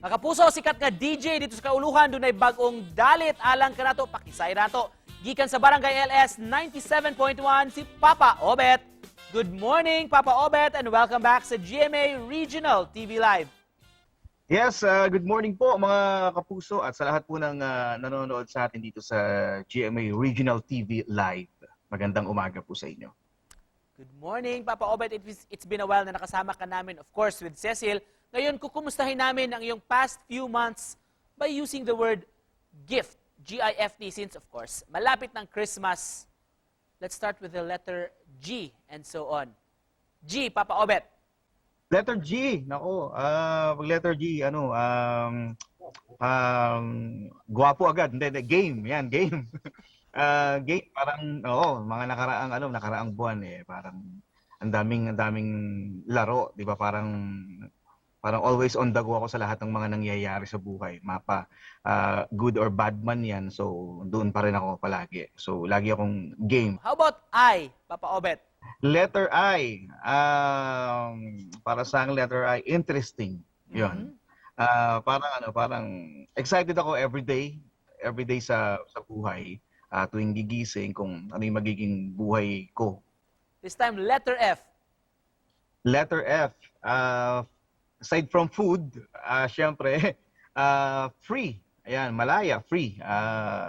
Mga kapuso, sikat nga DJ dito sa Kauluhan, doon ay bagong dalit alang ka nato, pakisay nato. Gikan sa Barangay LS 97.1 si Papa Obet. Good morning, Papa Obet, and welcome back sa GMA Regional TV Live. Yes, good morning po mga kapuso at sa lahat po ng nanonood sa atin dito sa GMA Regional TV Live. Magandang umaga po sa inyo. Good morning, Papa Obet. It's been a while na nakasama ka namin, of course, with Cecil. Ngayon, kukumustahin namin ang iyong past few months by using the word gift, G-I-F-T, since, of course, malapit ng Christmas. Let's start with the letter G and so on. G, Papa Obet. Letter G, nako, pag letter G, gwapo agad, hindi, game, yan, game. Game, parang, mga nakaraang buwan parang ang daming laro, di ba, parang always on the go ako sa lahat ng mga nangyayari sa buhay. Good or bad man yan, so doon pa rin ako palagi. So, lagi akong game. How about I, Papa Obet? Letter I, para sa akin letter I, interesting. Yun. Parang excited ako every day sa buhay, tuwing gigising kung ano yung magiging buhay ko. This time, letter F. Letter F, aside from food, syempre, free. Ayan, malaya, free.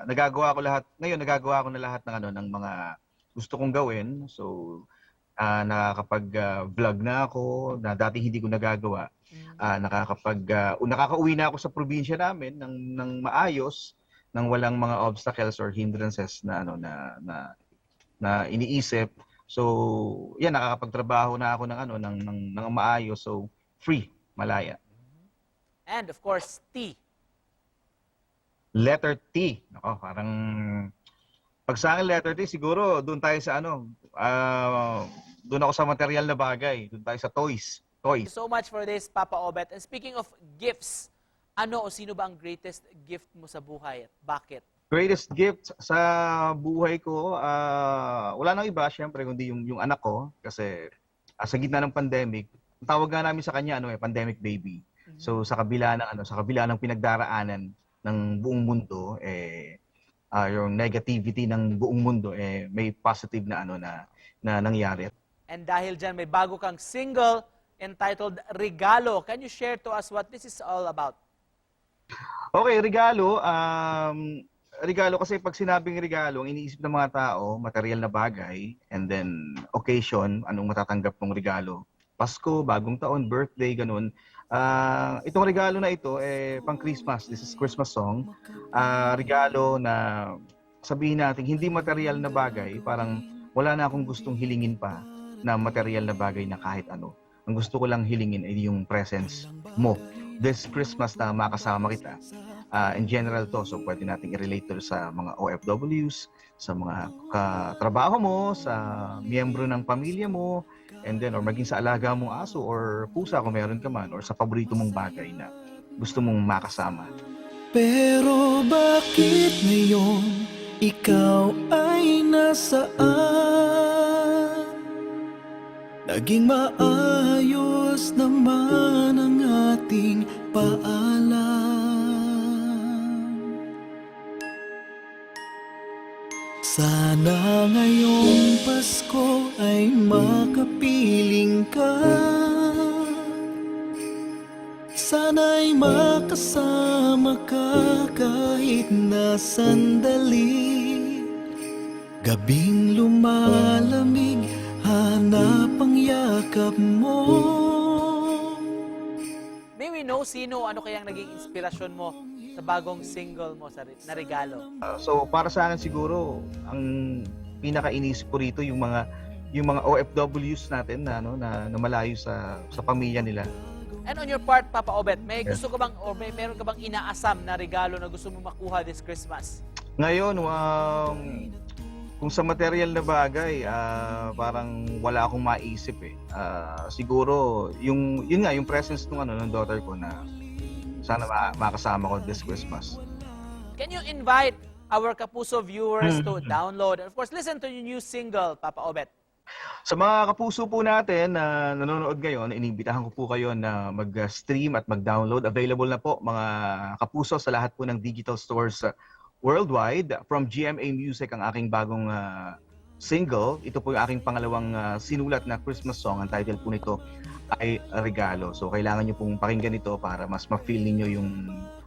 Nagagawa ko na lahat ng mga gusto kong gawin. So, nakakapag-vlog na ako na dati hindi ko nagagawa. Nakakauwi na ako sa probinsya namin ng maayos, nang walang mga obstacles or hindrances na iniisip. So, yan, nakakapagtrabaho na ako ng maayos. So, free, malaya. And of course, T. Letter T. Ako, parang pag sa akin letter T, siguro doon tayo sa doon ako sa material na bagay. Doon tayo sa toys. Thank you so much for this, Papa Obet. And speaking of gifts, ano o sino ba ang greatest gift mo sa buhay at bakit? Greatest gift sa buhay ko, wala nang iba, syempre, kundi yung anak ko. Kasi sa gitna ng pandemic, ang tawag nga namin sa kanya, pandemic baby. So sa kabila ng pinagdaraanan ng buong mundo, yung negativity ng buong mundo, may positive na nangyari. And dahil dyan, may bago kang single entitled Regalo. Can you share to us what this is all about? Okay, regalo. Regalo kasi pag sinabing regalo, ang iniisip ng mga tao, material na bagay, and then occasion, anong matatanggap ng regalo. Pasko, bagong taon, birthday, ganun. Itong regalo na ito, pang Christmas. This is Christmas song. Regalo na sabihin natin, hindi material na bagay, parang wala na akong gustong hilingin pa na material na bagay na kahit ano. Ang gusto ko lang hilingin ay yung presence mo. This Christmas na makasama kita. In general to, so pwede nating i-relate to sa mga OFWs, sa mga katrabaho mo, sa miyembro ng pamilya mo, and then or maging sa alaga mong aso or pusa kung meron ka man, or sa paborito mong bagay na gusto mong makasama. Pero bakit ngayon ikaw ay nasaan? Naging maayos naman ang ating paalam. Sana ngayong Pasko ay makapiling ka. Sana'y makasama ka kahit na sandali. Gabing lumalamig, hanap ang yakap mo. May we know ano kayang naging inspirasyon mo sa bagong single mo na Regalo? So para sa akin siguro, ang pinaka-inisip ko rito yung mga OFWs natin na malayo sa pamilya nila. And on your part, Papa Obet, may gusto ka bang or meron ka bang inaasam na regalo na gusto mo makuha this Christmas? Ngayon, kung sa material na bagay, parang wala akong maisip siguro yung presence ng daughter ko na sana makasama ko this Christmas. Can you invite our Kapuso viewers to download and of course listen to your new single, Papa Obet? Sa mga kapuso po natin na nanonood ngayon, inibitahan ko po kayo na mag-stream at mag-download. Available na po mga kapuso sa lahat po ng digital stores worldwide. From GMA Music ang aking bagong single. Ito po yung aking pangalawang sinulat na Christmas song. Ang title po nito ay Regalo. So kailangan nyo pong pakinggan ito para mas ma-feel ninyo yung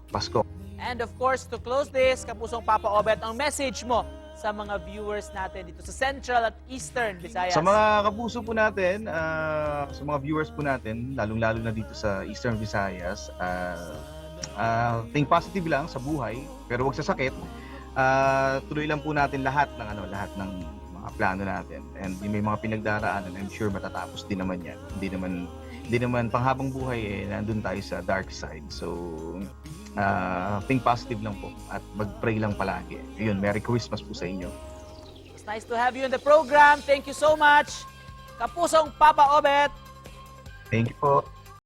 Pasko. And of course, to close this, Kapusong Papa Obet, ang message mo sa mga viewers natin dito sa Central at Eastern Visayas. Sa mga kapuso po natin, sa mga viewers po natin, lalong-lalo na dito sa Eastern Visayas, think positive lang sa buhay, pero huwag sa sakit. Tuloy lang po natin lahat ng mga plano natin. And may mga pinagdaraanan, I'm sure matatapos din naman yan. Hindi naman panghabang buhay nandun tayo sa dark side. So, think positive lang po at mag-pray lang palagi. Ayun, Merry Christmas po sa inyo. It's nice to have you in the program. Thank you so much, Kapusong Papa Obet. Thank you po.